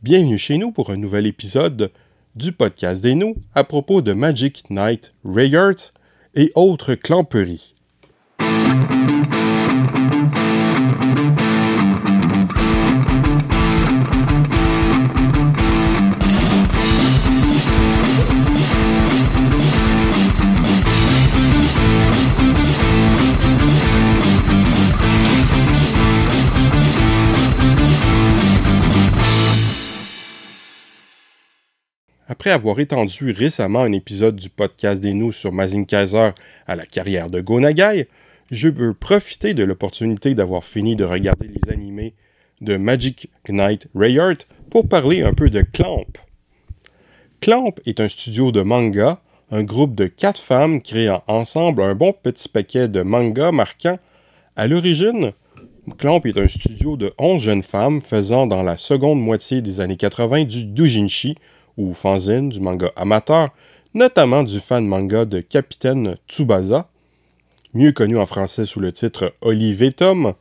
Bienvenue chez nous pour un nouvel épisode du podcast des nous à propos de Magic Knight Rayart et autres clamperies. Après avoir étendu récemment un épisode du podcast des nous sur Mazin Kaiser à la carrière de Go Nagai, je veux profiter de l'opportunité d'avoir fini de regarder les animés de Magic Knight Rayart pour parler un peu de Clamp. Clamp est un studio de manga, un groupe de 4 femmes créant ensemble un bon petit paquet de mangas marquants. À l'origine, Clamp est un studio de 11 jeunes femmes faisant dans la seconde moitié des années 80 du doujinshi, ou fanzine du manga amateur, notamment du fan manga de Capitaine Tsubasa, mieux connu en français sous le titre Olive Tom,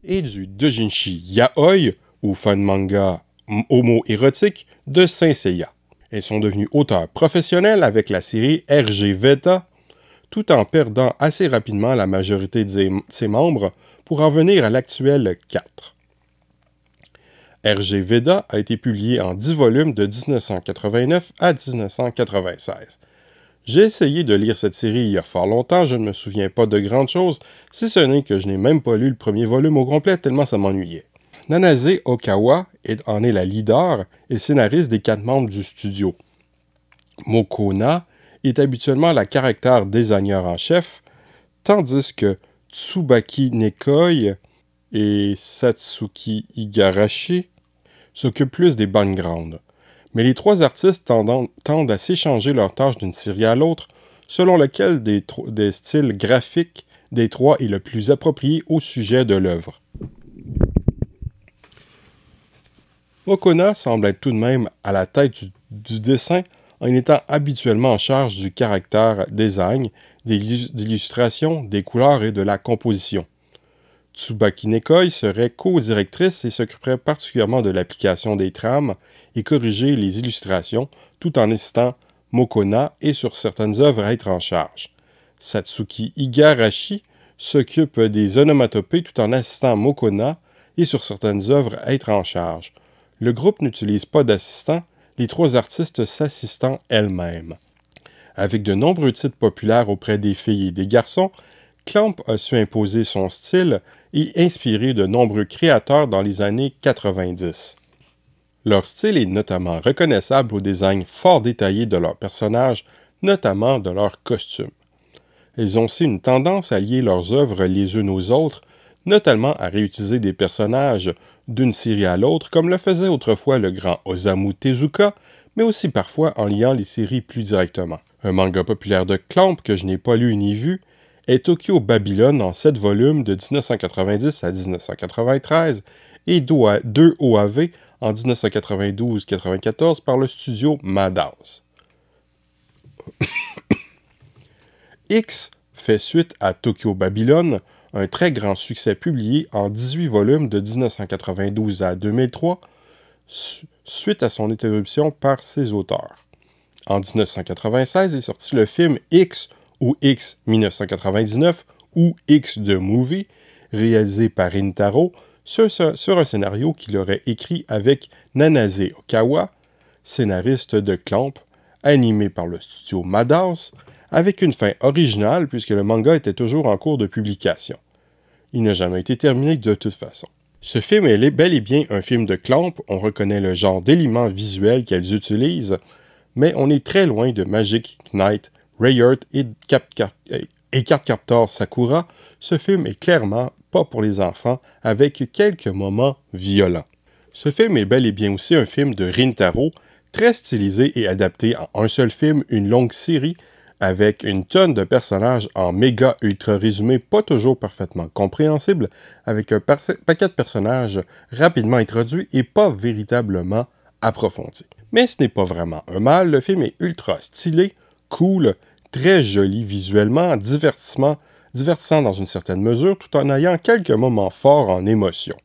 et du doujinshi yaoi, ou fan manga homo-érotique, de Saint Seiya. Elles sont devenues auteurs professionnels avec la série RG Veta, tout en perdant assez rapidement la majorité de ses membres pour en venir à l'actuel 4. RG Veda a été publié en 10 volumes de 1989 à 1996. J'ai essayé de lire cette série il y a fort longtemps, je ne me souviens pas de grandes choses, si ce n'est que je n'ai même pas lu le premier volume au complet tellement ça m'ennuyait. Nanase Okawa en est la leader et scénariste des 4 membres du studio. Mokona est habituellement la caractère designer en chef, tandis que Tsubaki Nekoi et Satsuki Igarashi s'occupent plus des backgrounds. Mais les 3 artistes tendent à s'échanger leurs tâches d'une série à l'autre, selon lequel des styles graphiques des 3 est le plus approprié au sujet de l'œuvre. Mokona semble être tout de même à la tête du dessin en étant habituellement en charge du caractère design, des illustrations, des couleurs et de la composition. Tsubaki Nekoi serait co-directrice et s'occuperait particulièrement de l'application des trames et corriger les illustrations, tout en assistant Mokona et sur certaines œuvres à être en charge. Satsuki Igarashi s'occupe des onomatopées tout en assistant Mokona et sur certaines œuvres à être en charge. Le groupe n'utilise pas d'assistants, les 3 artistes s'assistant elles-mêmes. Avec de nombreux titres populaires auprès des filles et des garçons, Clamp a su imposer son style et inspirer de nombreux créateurs dans les années 90. Leur style est notamment reconnaissable au design fort détaillé de leurs personnages, notamment de leurs costumes. Ils ont aussi une tendance à lier leurs œuvres les unes aux autres, notamment à réutiliser des personnages d'une série à l'autre, comme le faisait autrefois le grand Osamu Tezuka, mais aussi parfois en liant les séries plus directement. Un manga populaire de Clamp que je n'ai pas lu ni vu est Tokyo Babylon en 7 volumes de 1990 à 1993 et 2 OAV en 1992-94 par le studio Madhouse. X fait suite à Tokyo Babylon, un très grand succès publié en 18 volumes de 1992 à 2003, suite à son interruption par ses auteurs. En 1996 est sorti le film X ou X 1999 ou X The Movie, réalisé par Rintaro, sur un scénario qu'il aurait écrit avec Nanase Okawa, scénariste de Clamp, animé par le studio Madhouse, avec une fin originale puisque le manga était toujours en cours de publication. Il n'a jamais été terminé de toute façon. Ce film est bel et bien un film de Clamp, on reconnaît le genre d'éléments visuels qu'elles utilisent, mais on est très loin de Magic Knight Rayart et Cardcaptor Sakura. Ce film est clairement pas pour les enfants, avec quelques moments violents. Ce film est bel et bien aussi un film de Rintaro, très stylisé et adapté en un seul film, une longue série, avec une tonne de personnages en méga ultra résumé, pas toujours parfaitement compréhensible, avec un paquet de personnages rapidement introduits et pas véritablement approfondis. Mais ce n'est pas vraiment un mal, le film est ultra stylé, cool, très joli visuellement, divertissant dans une certaine mesure, tout en ayant quelques moments forts en émotion.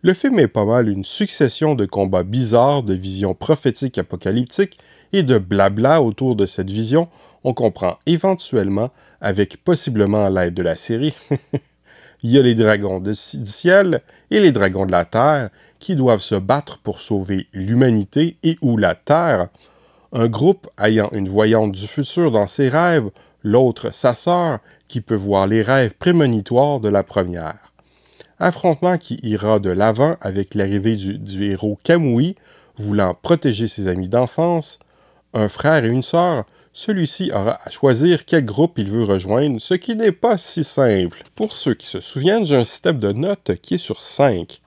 Le film est pas mal une succession de combats bizarres, de visions prophétiques apocalyptiques et de blabla autour de cette vision. On comprend éventuellement, avec possiblement l'aide de la série, il y a les dragons du ciel et les dragons de la terre qui doivent se battre pour sauver l'humanité et ou la terre. Un groupe ayant une voyante du futur dans ses rêves, l'autre sa sœur qui peut voir les rêves prémonitoires de la première. Affrontement qui ira de l'avant avec l'arrivée du héros Kamui, voulant protéger ses amis d'enfance, un frère et une sœur. Celui-ci aura à choisir quel groupe il veut rejoindre, ce qui n'est pas si simple. Pour ceux qui se souviennent, j'ai un système de notes qui est sur 5.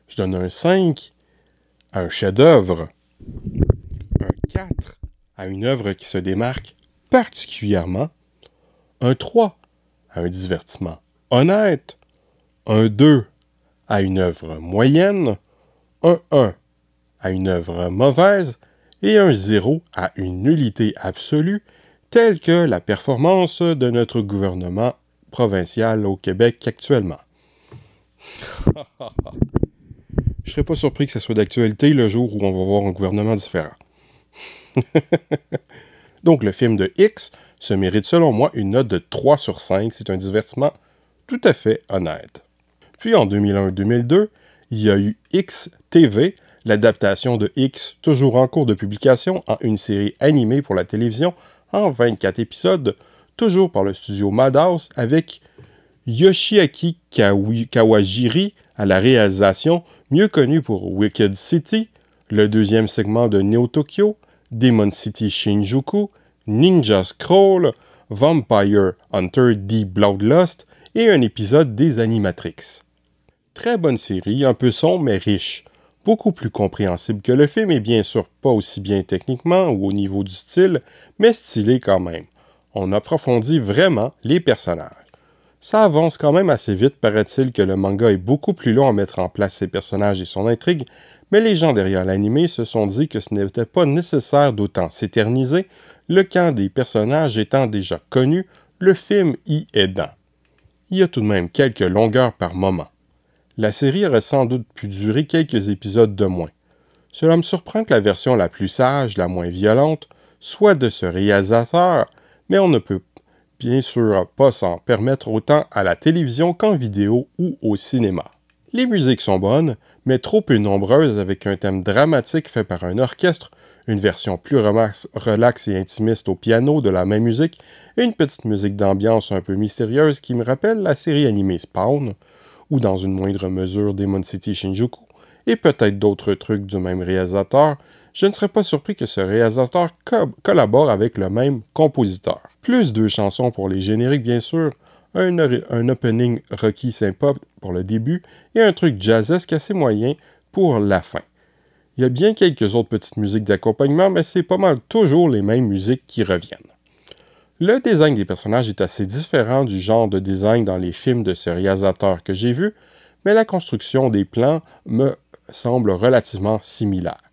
Je donne un 5 à un chef-d'œuvre, un 4 à une œuvre qui se démarque particulièrement, un 3 à un divertissement honnête, un 2 à une œuvre moyenne, un 1 à une œuvre mauvaise, et un 0 à une nullité absolue, telle que la performance de notre gouvernement provincial au Québec actuellement. Je serais pas surpris que ça soit d'actualité le jour où on va voir un gouvernement différent. Donc le film de X se mérite selon moi une note de 3 sur 5. C'est un divertissement tout à fait honnête. Puis en 2001-2002, il y a eu X TV, l'adaptation de X, toujours en cours de publication, en une série animée pour la télévision en 24 épisodes, toujours par le studio Madhouse, avec Yoshiaki Kawajiri à la réalisation, mieux connu pour Wicked City, le deuxième segment de Neo Tokyo, Demon City Shinjuku, Ninja Scroll, Vampire Hunter D Bloodlust et un épisode des Animatrix. Très bonne série, un peu sombre mais riche. Beaucoup plus compréhensible que le film et bien sûr pas aussi bien techniquement ou au niveau du style, mais stylé quand même. On approfondit vraiment les personnages. Ça avance quand même assez vite, paraît-il que le manga est beaucoup plus long à mettre en place ses personnages et son intrigue, mais les gens derrière l'anime se sont dit que ce n'était pas nécessaire d'autant s'éterniser, le camp des personnages étant déjà connu, le film y aidant. Il y a tout de même quelques longueurs par moment. La série aurait sans doute pu durer quelques épisodes de moins. Cela me surprend que la version la plus sage, la moins violente, soit de ce réalisateur, mais on ne peut bien sûr pas s'en permettre autant à la télévision qu'en vidéo ou au cinéma. Les musiques sont bonnes, mais trop peu nombreuses avec un thème dramatique fait par un orchestre, une version plus relaxe et intimiste au piano de la même musique, et une petite musique d'ambiance un peu mystérieuse qui me rappelle la série animée Spawn, ou dans une moindre mesure Demon City Shinjuku, et peut-être d'autres trucs du même réalisateur, je ne serais pas surpris que ce réalisateur collabore avec le même compositeur. Plus 2 chansons pour les génériques bien sûr, un opening rocky sympa pour le début, et un truc jazzesque assez moyen pour la fin. Il y a bien quelques autres petites musiques d'accompagnement, mais c'est pas mal toujours les mêmes musiques qui reviennent. Le design des personnages est assez différent du genre de design dans les films de ce réalisateur que j'ai vu, mais la construction des plans me semble relativement similaire.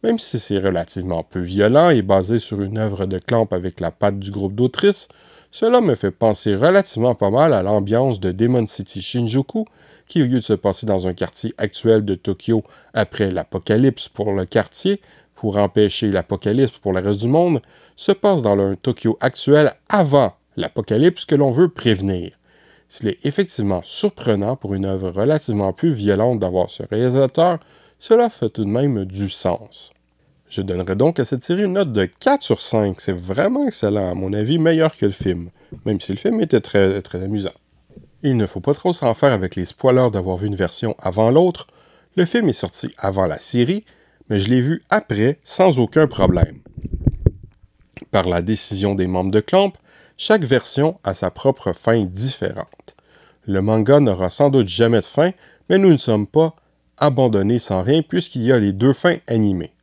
Même si c'est relativement peu violent et basé sur une œuvre de Clamp avec la patte du groupe d'autrices, cela me fait penser relativement pas mal à l'ambiance de Demon City Shinjuku, qui au lieu de se passer dans un quartier actuel de Tokyo après l'apocalypse pour le quartier, pour empêcher l'apocalypse pour le reste du monde, se passe dans un Tokyo actuel avant l'apocalypse que l'on veut prévenir. S'il est effectivement surprenant pour une œuvre relativement plus violente d'avoir ce réalisateur, cela fait tout de même du sens. Je donnerais donc à cette série une note de 4 sur 5. C'est vraiment excellent, à mon avis, meilleur que le film, même si le film était très, très amusant. Il ne faut pas trop s'en faire avec les spoilers d'avoir vu une version avant l'autre. Le film est sorti avant la série, mais je l'ai vu après sans aucun problème. Par la décision des membres de Clamp, chaque version a sa propre fin différente. Le manga n'aura sans doute jamais de fin, mais nous ne sommes pas abandonnés sans rien puisqu'il y a les 2 fins animées.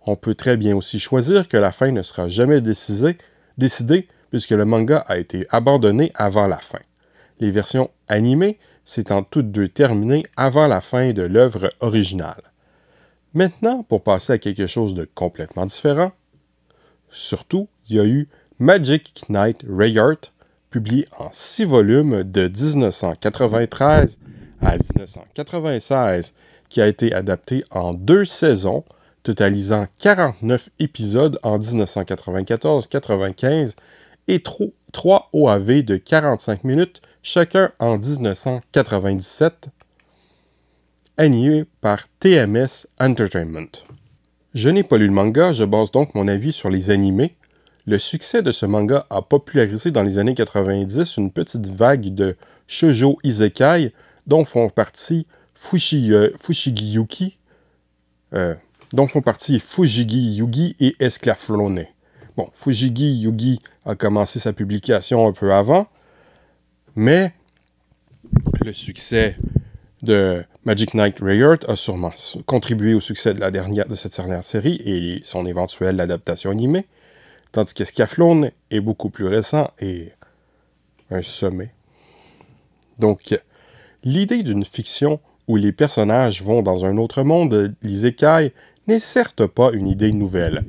On peut très bien aussi choisir que la fin ne sera jamais décidée puisque le manga a été abandonné avant la fin. Les versions animées s'étant toutes deux terminées avant la fin de l'œuvre originale. Maintenant, pour passer à quelque chose de complètement différent, surtout, il y a eu Magic Knight Rayart, publié en 6 volumes de 1993 à 1996, qui a été adapté en 2 saisons, totalisant 49 épisodes en 1994-95 et 3 OAV de 45 minutes, chacun en 1997, animé par TMS Entertainment. Je n'ai pas lu le manga, je base donc mon avis sur les animés. Le succès de ce manga a popularisé dans les années 90 une petite vague de shoujo isekai dont font partie Fushigi Yugi et Esclaflowne. Bon, Fushigi Yugi a commencé sa publication un peu avant, mais le succès de Magic Knight Rayard a sûrement contribué au succès de cette dernière série et son éventuelle adaptation animée, tandis qu'Esclaflowne est beaucoup plus récent et un sommet. Donc, l'idée d'une fiction où les personnages vont dans un autre monde, l'isekai, n'est certes pas une idée nouvelle.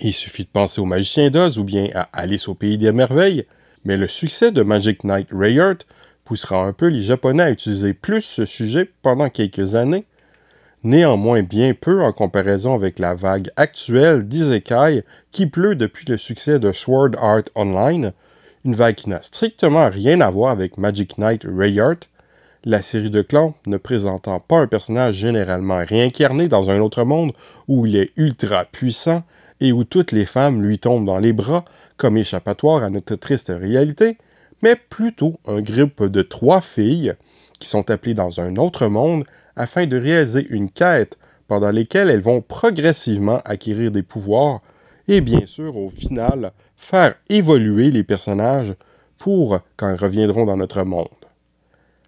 Il suffit de penser au Magicien d'Oz ou bien à Alice au Pays des Merveilles, mais le succès de Magic Knight Rayard poussera un peu les Japonais à utiliser plus ce sujet pendant quelques années, néanmoins bien peu en comparaison avec la vague actuelle d'isekai qui pleut depuis le succès de Sword Art Online, une vague qui n'a strictement rien à voir avec Magic Knight Rayard, la série de clans ne présentant pas un personnage généralement réincarné dans un autre monde où il est ultra puissant et où toutes les femmes lui tombent dans les bras comme échappatoire à notre triste réalité, mais plutôt un groupe de 3 filles qui sont appelées dans un autre monde afin de réaliser une quête pendant lesquelles elles vont progressivement acquérir des pouvoirs et bien sûr au final faire évoluer les personnages pour quand ils reviendront dans notre monde.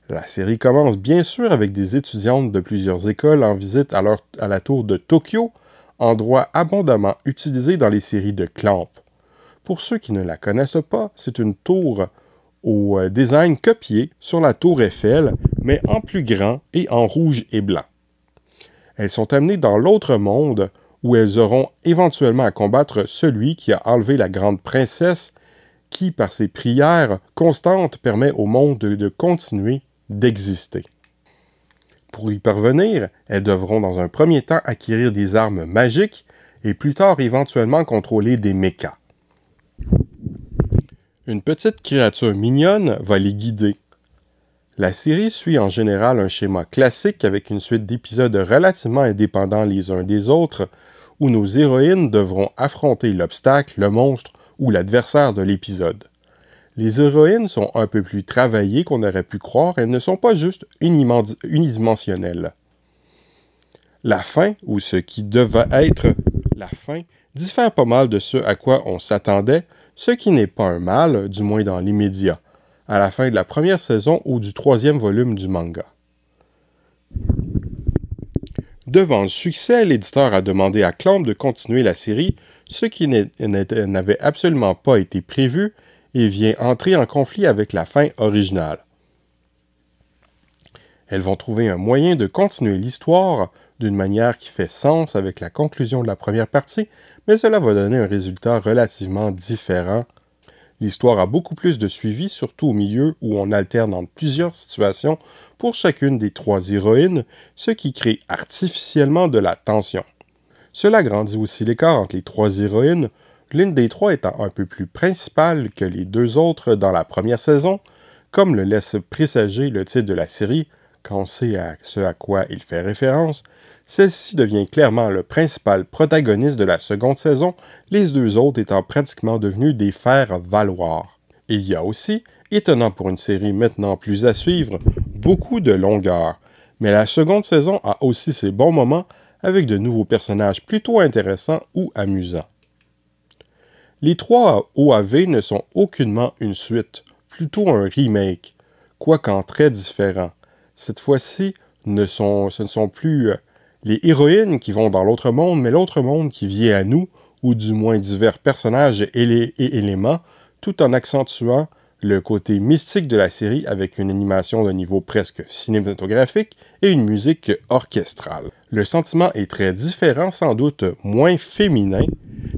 La série commence bien sûr avec des étudiantes de plusieurs écoles en visite à la tour de Tokyo, endroit abondamment utilisé dans les séries de Clamp. Pour ceux qui ne la connaissent pas, c'est une tour au design copié sur la tour Eiffel, mais en plus grand et en rouge et blanc. Elles sont amenées dans l'autre monde où elles auront éventuellement à combattre celui qui a enlevé la grande princesse qui, par ses prières constantes, permet au monde de continuer d'exister. Pour y parvenir, elles devront dans un premier temps acquérir des armes magiques et plus tard éventuellement contrôler des mechas. Une petite créature mignonne va les guider. La série suit en général un schéma classique avec une suite d'épisodes relativement indépendants les uns des autres, où nos héroïnes devront affronter l'obstacle, le monstre ou l'adversaire de l'épisode. Les héroïnes sont un peu plus travaillées qu'on aurait pu croire, elles ne sont pas juste unidimensionnelles. La fin, ou ce qui devait être la fin, diffère pas mal de ce à quoi on s'attendait, ce qui n'est pas un mal, du moins dans l'immédiat, à la fin de la première saison ou du 3e volume du manga. Devant le succès, l'éditeur a demandé à Clamp de continuer la série, ce qui n'avait absolument pas été prévu et vient entrer en conflit avec la fin originale. Elles vont trouver un moyen de continuer l'histoire d'une manière qui fait sens avec la conclusion de la première partie, mais cela va donner un résultat relativement différent. L'histoire a beaucoup plus de suivi, surtout au milieu où on alterne entre plusieurs situations pour chacune des 3 héroïnes, ce qui crée artificiellement de la tension. Cela grandit aussi l'écart entre les 3 héroïnes, l'une des 3 étant un peu plus principale que les 2 autres dans la première saison, comme le laisse présager le titre de la série, quand on sait à ce à quoi il fait référence. Celle-ci devient clairement le principal protagoniste de la seconde saison, les 2 autres étant pratiquement devenus des faire-valoir. Il y a aussi, étonnant pour une série maintenant plus à suivre, beaucoup de longueur, mais la seconde saison a aussi ses bons moments avec de nouveaux personnages plutôt intéressants ou amusants. Les 3 OAV ne sont aucunement une suite, plutôt un remake, quoiqu'en très différent. Cette fois-ci, ce ne sont plus les héroïnes qui vont dans l'autre monde, mais l'autre monde qui vient à nous, ou du moins divers personnages et éléments, tout en accentuant le côté mystique de la série avec une animation de niveau presque cinématographique et une musique orchestrale. Le sentiment est très différent, sans doute moins féminin,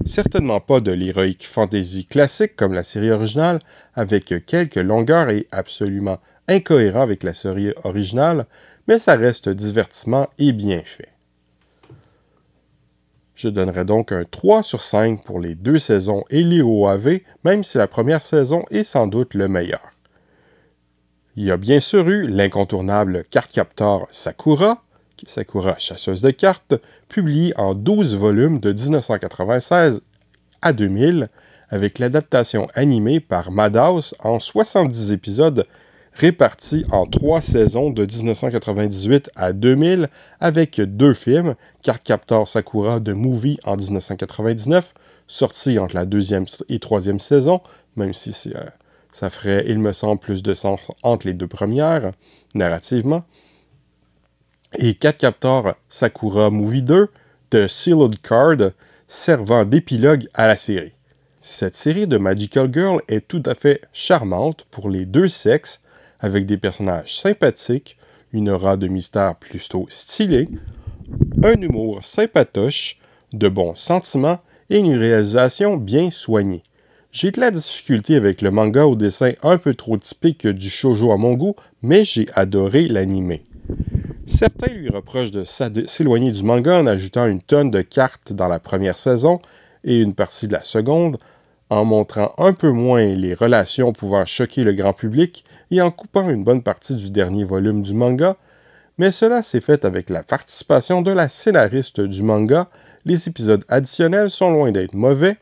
Certainement pas de l'héroïque fantasy classique comme la série originale, avec quelques longueurs et absolument incohérent avec la série originale, mais ça reste divertissement et bien fait. Je donnerais donc un 3 sur 5 pour les 2 saisons et les OAV, même si la première saison est sans doute le meilleur. Il y a bien sûr eu l'incontournable Cardcaptor Sakura, Sakura chasseuse de cartes, publié en 12 volumes de 1996 à 2000, avec l'adaptation animée par Madhouse en 70 épisodes répartis en 3 saisons de 1998 à 2000, avec 2 films, Cardcaptor Sakura The Movie en 1999, sorti entre la 2e et 3e saison, même si ça ferait, il me semble, plus de sens entre les 2 premières, narrativement, et Cardcaptor Sakura Movie 2, The Sealed Card, servant d'épilogue à la série. Cette série de Magical Girl est tout à fait charmante pour les 2 sexes, avec des personnages sympathiques, une aura de mystère plutôt stylée, un humour sympatoche, de bons sentiments et une réalisation bien soignée. J'ai de la difficulté avec le manga au dessin un peu trop typique du shoujo à mon goût, mais j'ai adoré l'anime. Certains lui reprochent de s'éloigner du manga en ajoutant une tonne de cartes dans la première saison et une partie de la seconde, en montrant un peu moins les relations pouvant choquer le grand public et en coupant une bonne partie du dernier volume du manga, mais cela s'est fait avec la participation de la scénariste du manga. Les épisodes additionnels sont loin d'être mauvais.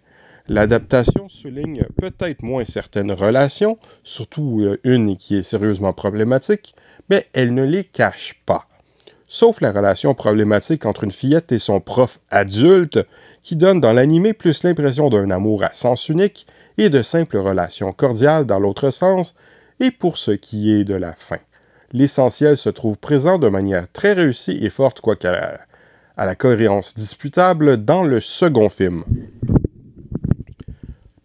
L'adaptation souligne peut-être moins certaines relations, surtout une qui est sérieusement problématique, mais elle ne les cache pas. Sauf la relation problématique entre une fillette et son prof adulte, qui donne dans l'anime plus l'impression d'un amour à sens unique et de simples relations cordiales dans l'autre sens, et pour ce qui est de la fin. L'essentiel se trouve présent de manière très réussie et forte, quoique à la cohérence disputable, dans le second film.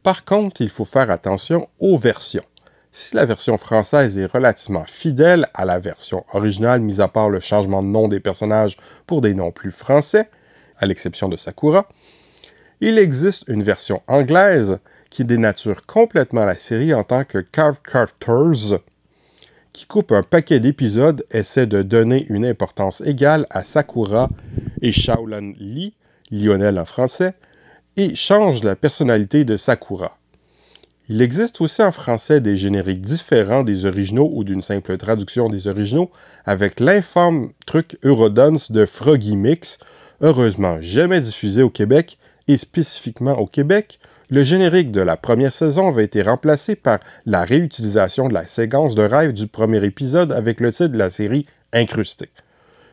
Par contre, il faut faire attention aux versions. Si la version française est relativement fidèle à la version originale, mis à part le changement de nom des personnages pour des noms plus français, à l'exception de Sakura, il existe une version anglaise qui dénature complètement la série en tant que Cardcaptors, qui coupe un paquet d'épisodes, essaie de donner une importance égale à Sakura et Shaolan Lee, Lionel en français, et change la personnalité de Sakura. Il existe aussi en français des génériques différents des originaux ou d'une simple traduction des originaux, avec l'infâme truc Eurodance de Froggy Mix, heureusement jamais diffusé au Québec, et spécifiquement au Québec, le générique de la première saison avait été remplacé par la réutilisation de la séquence de rêve du premier épisode avec le titre de la série Incrusté.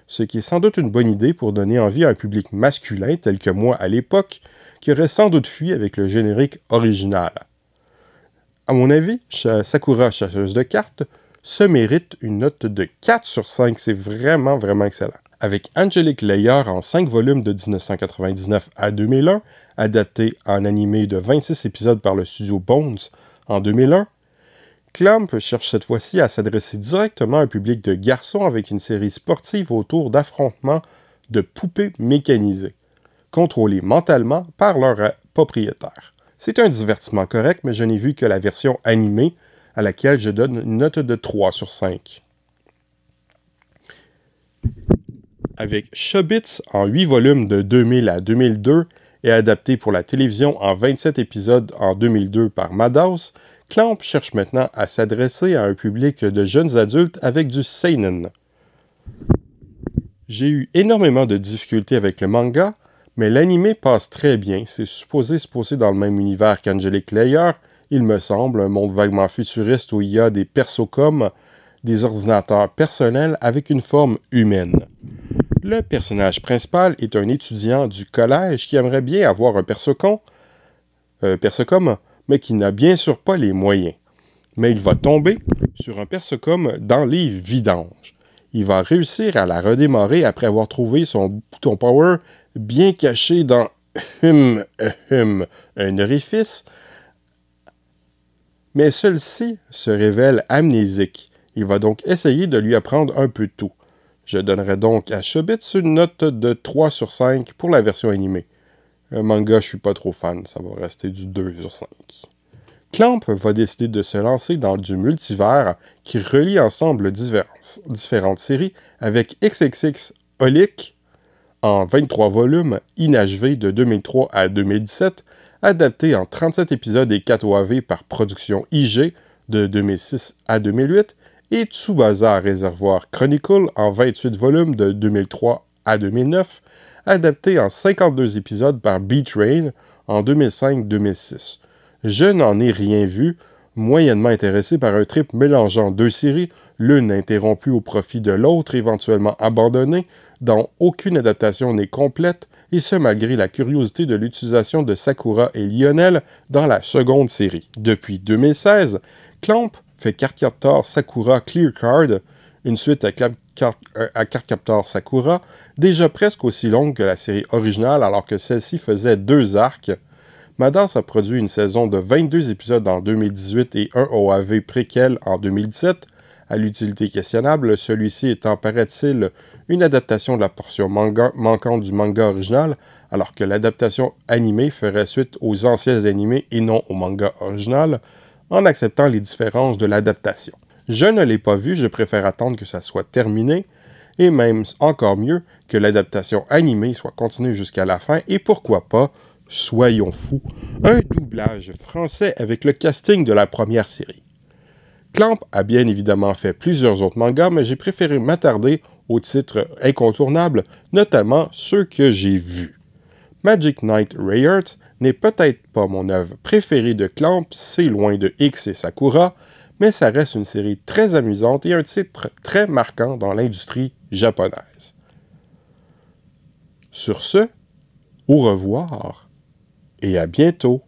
Ce qui est sans doute une bonne idée pour donner envie à un public masculin tel que moi à l'époque, qui aurait sans doute fui avec le générique original. À mon avis, Sakura chasseuse de cartes se mérite une note de 4 sur 5, c'est vraiment excellent. Avec Angelic Layer en 5 volumes de 1999 à 2001, adapté en animé de 26 épisodes par le studio Bones en 2001, Clamp cherche cette fois-ci à s'adresser directement à un public de garçons avec une série sportive autour d'affrontements de poupées mécanisées, contrôlées mentalement par leur propriétaire. C'est un divertissement correct, mais je n'ai vu que la version animée, à laquelle je donne une note de 3 sur 5. Avec Chobits en 8 volumes de 2000 à 2002 et adapté pour la télévision en 27 épisodes en 2002 par Madhouse, Clamp cherche maintenant à s'adresser à un public de jeunes adultes avec du seinen. J'ai eu énormément de difficultés avec le manga, mais l'anime passe très bien, c'est supposé se passer dans le même univers qu'Angelic Layer, il me semble, un monde vaguement futuriste où il y a des persocoms, des ordinateurs personnels avec une forme humaine. Le personnage principal est un étudiant du collège qui aimerait bien avoir un persocom, mais qui n'a bien sûr pas les moyens. Mais il va tomber sur un persocom dans les vidanges. Il va réussir à la redémarrer après avoir trouvé son bouton power bien caché dans un orifice, mais celui-ci se révèle amnésique. Il va donc essayer de lui apprendre un peu tout. Je donnerai donc à Chobits une note de 3 sur 5 pour la version animée. Le manga, je suis pas trop fan, ça va rester du 2/5. Clamp va décider de se lancer dans du multivers qui relie ensemble différentes séries avec XXX Holic en 23 volumes inachevés de 2003 à 2017, adapté en 37 épisodes et 4 OAV par Production IG de 2006 à 2008, et Tsubasa Reservoir Chronicle en 28 volumes de 2003 à 2009, adapté en 52 épisodes par B-Train en 2005-2006. Je n'en ai rien vu, moyennement intéressé par un trip mélangeant deux séries, l'une interrompue au profit de l'autre, éventuellement abandonnée, dont aucune adaptation n'est complète, et ce malgré la curiosité de l'utilisation de Sakura et Lionel dans la seconde série. Depuis 2016, Clamp fait Cardcaptor Sakura Clear Card, une suite à Cardcaptor Sakura, déjà presque aussi longue que la série originale alors que celle-ci faisait 2 arcs. Madras a produit une saison de 22 épisodes en 2018 et un OAV préquel en 2017, à l'utilité questionnable, celui-ci étant, paraît-il, une adaptation de la portion manquante du manga original, alors que l'adaptation animée ferait suite aux anciens animés et non au manga original, en acceptant les différences de l'adaptation. Je ne l'ai pas vu, je préfère attendre que ça soit terminé, et même encore mieux, que l'adaptation animée soit continuée jusqu'à la fin, et pourquoi pas, soyons fous, un doublage français avec le casting de la première série. Clamp a bien évidemment fait plusieurs autres mangas, mais j'ai préféré m'attarder aux titres incontournables, notamment ceux que j'ai vus. Magic Knight Rayarts n'est peut-être pas mon œuvre préférée de Clamp, c'est loin de X et Sakura, mais ça reste une série très amusante et un titre très marquant dans l'industrie japonaise. Sur ce, au revoir et à bientôt.